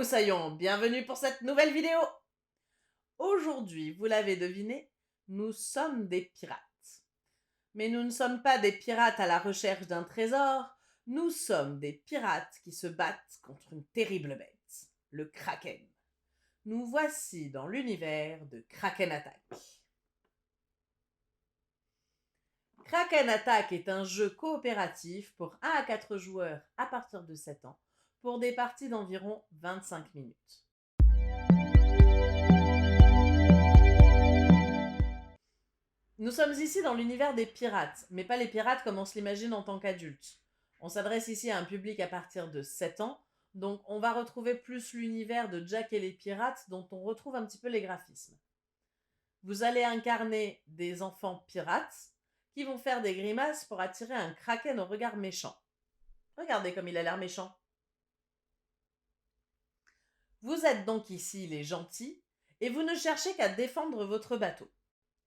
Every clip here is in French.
moussaillons, bienvenue pour cette nouvelle vidéo. Aujourd'hui, vous l'avez deviné, nous sommes des pirates. Mais nous ne sommes pas des pirates à la recherche d'un trésor, nous sommes des pirates qui se battent contre une terrible bête, le Kraken. Nous voici dans l'univers de Kraken Attack. Kraken Attack est un jeu coopératif pour 1 à 4 joueurs à partir de 7 ans pour des parties d'environ 25 minutes. Nous sommes ici dans l'univers des pirates, mais pas les pirates comme on se l'imagine en tant qu'adulte. On s'adresse ici à un public à partir de 7 ans, donc on va retrouver plus l'univers de Jack et les pirates dont on retrouve un petit peu les graphismes. Vous allez incarner des enfants pirates qui vont faire des grimaces pour attirer un kraken au regard méchant. Regardez comme il a l'air méchant. Vous êtes donc ici les gentils et vous ne cherchez qu'à défendre votre bateau.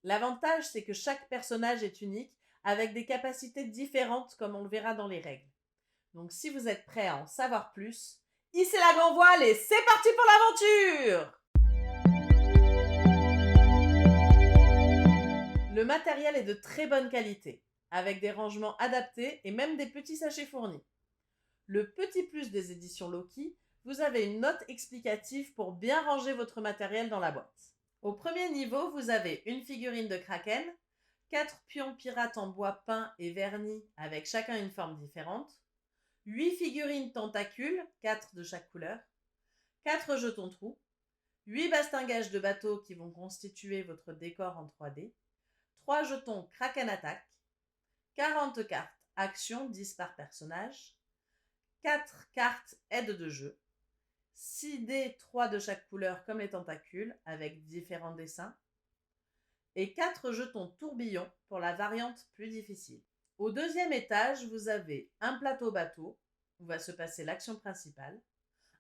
L'avantage, c'est que chaque personnage est unique avec des capacités différentes comme on le verra dans les règles. Donc si vous êtes prêts à en savoir plus, hissez la grand voile et c'est parti pour l'aventure! Le matériel est de très bonne qualité, avec des rangements adaptés et même des petits sachets fournis. Le petit plus des éditions Loki, vous avez une note explicative pour bien ranger votre matériel dans la boîte. Au premier niveau, vous avez une figurine de Kraken, 4 pions pirates en bois peint et vernis avec chacun une forme différente, 8 figurines tentacules, 4 de chaque couleur, 4 jetons trous, 8 bastingages de bateaux qui vont constituer votre décor en 3D, 3 jetons Kraken Attack, 40 cartes action 10 par personnage, 4 cartes aide de jeu, 6 dés 3 de chaque couleur comme les tentacules avec différents dessins, et 4 jetons tourbillons pour la variante plus difficile. Au deuxième étage, vous avez un plateau bateau où va se passer l'action principale,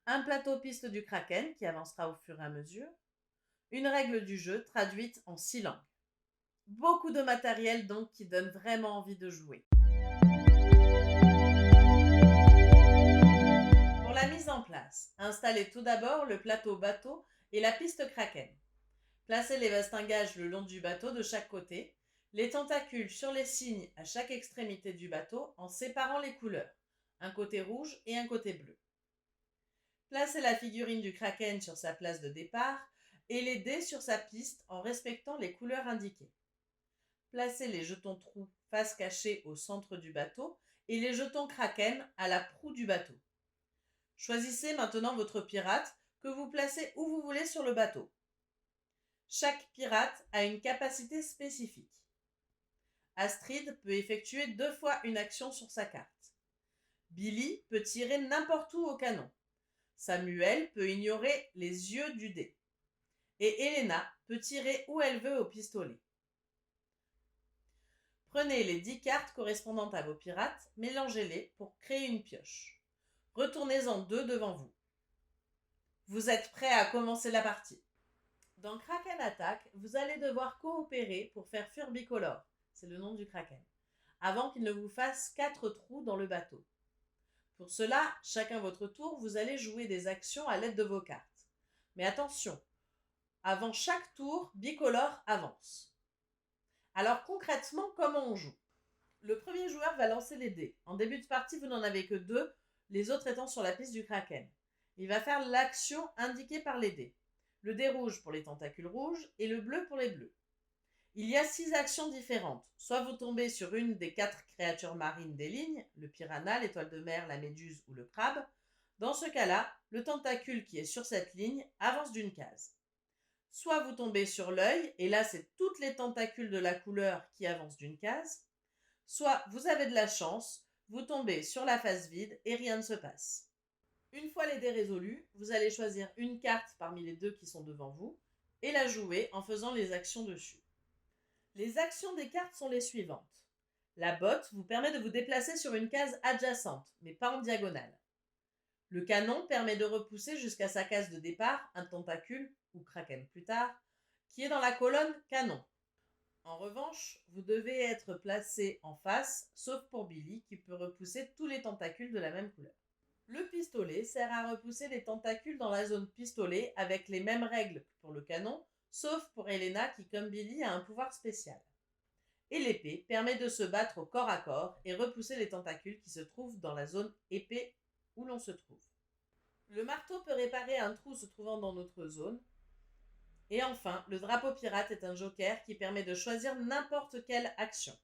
un plateau piste du Kraken qui avancera au fur et à mesure, une règle du jeu traduite en 6 langues. Beaucoup de matériel donc qui donne vraiment envie de jouer. Pour la mise en place, installez tout d'abord le plateau bateau et la piste Kraken. Placez les bastingages le long du bateau de chaque côté, les tentacules sur les cygnes à chaque extrémité du bateau en séparant les couleurs, un côté rouge et un côté bleu. Placez la figurine du Kraken sur sa place de départ et les dés sur sa piste en respectant les couleurs indiquées. Placez les jetons trous face cachée au centre du bateau et les jetons Kraken à la proue du bateau. Choisissez maintenant votre pirate que vous placez où vous voulez sur le bateau. Chaque pirate a une capacité spécifique. Astrid peut effectuer 2 fois une action sur sa carte. Billy peut tirer n'importe où au canon. Samuel peut ignorer les yeux du dé. Et Elena peut tirer où elle veut au pistolet. Prenez les 10 cartes correspondantes à vos pirates, mélangez-les pour créer une pioche. Retournez-en 2 devant vous. Vous êtes prêts à commencer la partie. Dans Kraken Attack, vous allez devoir coopérer pour faire fuir Bicolore, c'est le nom du Kraken, avant qu'il ne vous fasse 4 trous dans le bateau. Pour cela, chacun votre tour, vous allez jouer des actions à l'aide de vos cartes. Mais attention, avant chaque tour, Bicolore avance. Alors concrètement, comment on joue? Le premier joueur va lancer les dés. En début de partie, vous n'en avez que 2, les autres étant sur la piste du Kraken. Il va faire l'action indiquée par les dés. Le dé rouge pour les tentacules rouges et le bleu pour les bleus. Il y a 6 actions différentes. Soit vous tombez sur une des 4 créatures marines des lignes, le piranha, l'étoile de mer, la méduse ou le crabe. Dans ce cas-là, le tentacule qui est sur cette ligne avance d'une case. Soit vous tombez sur l'œil, et là c'est toutes les tentacules de la couleur qui avancent d'une case. Soit vous avez de la chance, vous tombez sur la face vide et rien ne se passe. Une fois les dés résolus, vous allez choisir une carte parmi les 2 qui sont devant vous et la jouer en faisant les actions dessus. Les actions des cartes sont les suivantes. La botte vous permet de vous déplacer sur une case adjacente, mais pas en diagonale. Le canon permet de repousser jusqu'à sa case de départ un tentacule, ou Kraken plus tard, qui est dans la colonne canon. En revanche, vous devez être placé en face, sauf pour Billy qui peut repousser tous les tentacules de la même couleur. Le pistolet sert à repousser les tentacules dans la zone pistolet avec les mêmes règles que pour le canon, sauf pour Elena qui, comme Billy, a un pouvoir spécial. Et l'épée permet de se battre au corps à corps et repousser les tentacules qui se trouvent dans la zone épée où l'on se trouve. Le marteau peut réparer un trou se trouvant dans notre zone. Et enfin, le drapeau pirate est un joker qui permet de choisir n'importe quelle action.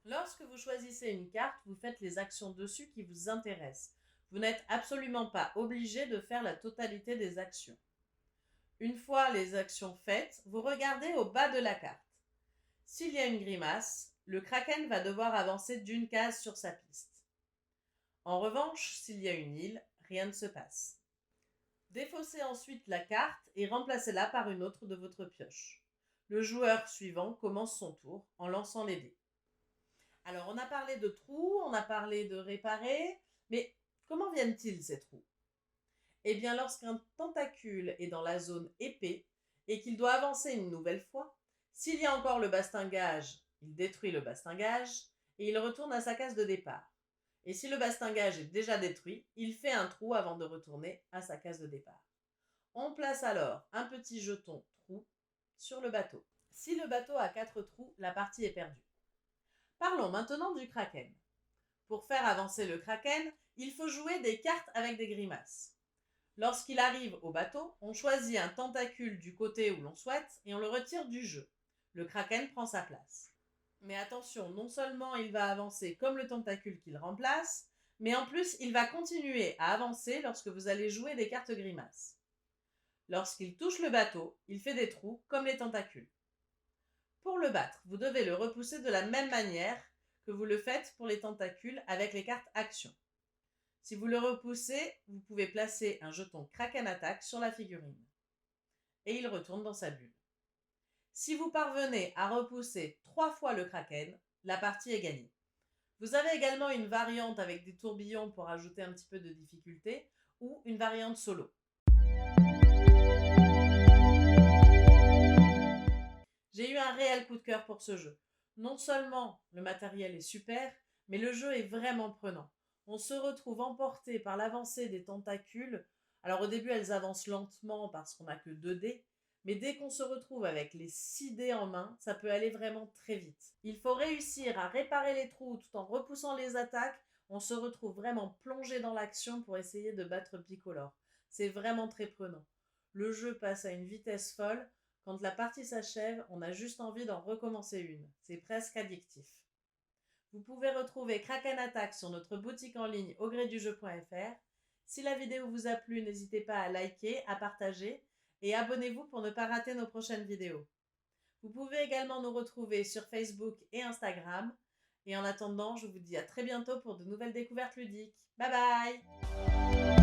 Lorsque vous choisissez une carte, vous faites les actions dessus qui vous intéressent. Vous n'êtes absolument pas obligé de faire la totalité des actions. Une fois les actions faites, vous regardez au bas de la carte. S'il y a une grimace, le kraken va devoir avancer d'une case sur sa piste. En revanche, s'il y a une île, rien ne se passe. Défaussez ensuite la carte et remplacez-la par une autre de votre pioche. Le joueur suivant commence son tour en lançant les dés. Alors, on a parlé de trous, on a parlé de réparer, mais comment viennent-ils ces trous? Eh bien, lorsqu'un tentacule est dans la zone épée et qu'il doit avancer une nouvelle fois, s'il y a encore le bastingage, il détruit le bastingage et il retourne à sa case de départ. Et si le bastingage est déjà détruit, il fait un trou avant de retourner à sa case de départ. On place alors un petit jeton trou sur le bateau. Si le bateau a 4 trous, la partie est perdue. Parlons maintenant du kraken. Pour faire avancer le kraken, il faut jouer des cartes avec des grimaces. Lorsqu'il arrive au bateau, on choisit un tentacule du côté où l'on souhaite et on le retire du jeu. Le kraken prend sa place. Mais attention, non seulement il va avancer comme le tentacule qu'il remplace, mais en plus il va continuer à avancer lorsque vous allez jouer des cartes grimaces. Lorsqu'il touche le bateau, il fait des trous comme les tentacules. Pour le battre, vous devez le repousser de la même manière que vous le faites pour les tentacules avec les cartes actions. Si vous le repoussez, vous pouvez placer un jeton Kraken Attack sur la figurine. Et il retourne dans sa bulle. Si vous parvenez à repousser 3 fois le Kraken, la partie est gagnée. Vous avez également une variante avec des tourbillons pour ajouter un petit peu de difficulté ou une variante solo. J'ai eu un réel coup de cœur pour ce jeu. Non seulement le matériel est super, mais le jeu est vraiment prenant. On se retrouve emporté par l'avancée des tentacules. Alors au début, elles avancent lentement parce qu'on n'a que 2 dés, mais dès qu'on se retrouve avec les 6 dés en main, ça peut aller vraiment très vite. Il faut réussir à réparer les trous tout en repoussant les attaques. On se retrouve vraiment plongé dans l'action pour essayer de battre Bicolore. C'est vraiment très prenant. Le jeu passe à une vitesse folle. Quand la partie s'achève, on a juste envie d'en recommencer une. C'est presque addictif. Vous pouvez retrouver Kraken Attack sur notre boutique en ligne augredujeu.fr. Si la vidéo vous a plu, n'hésitez pas à liker, à partager et abonnez-vous pour ne pas rater nos prochaines vidéos. Vous pouvez également nous retrouver sur Facebook et Instagram. Et en attendant, je vous dis à très bientôt pour de nouvelles découvertes ludiques. Bye bye!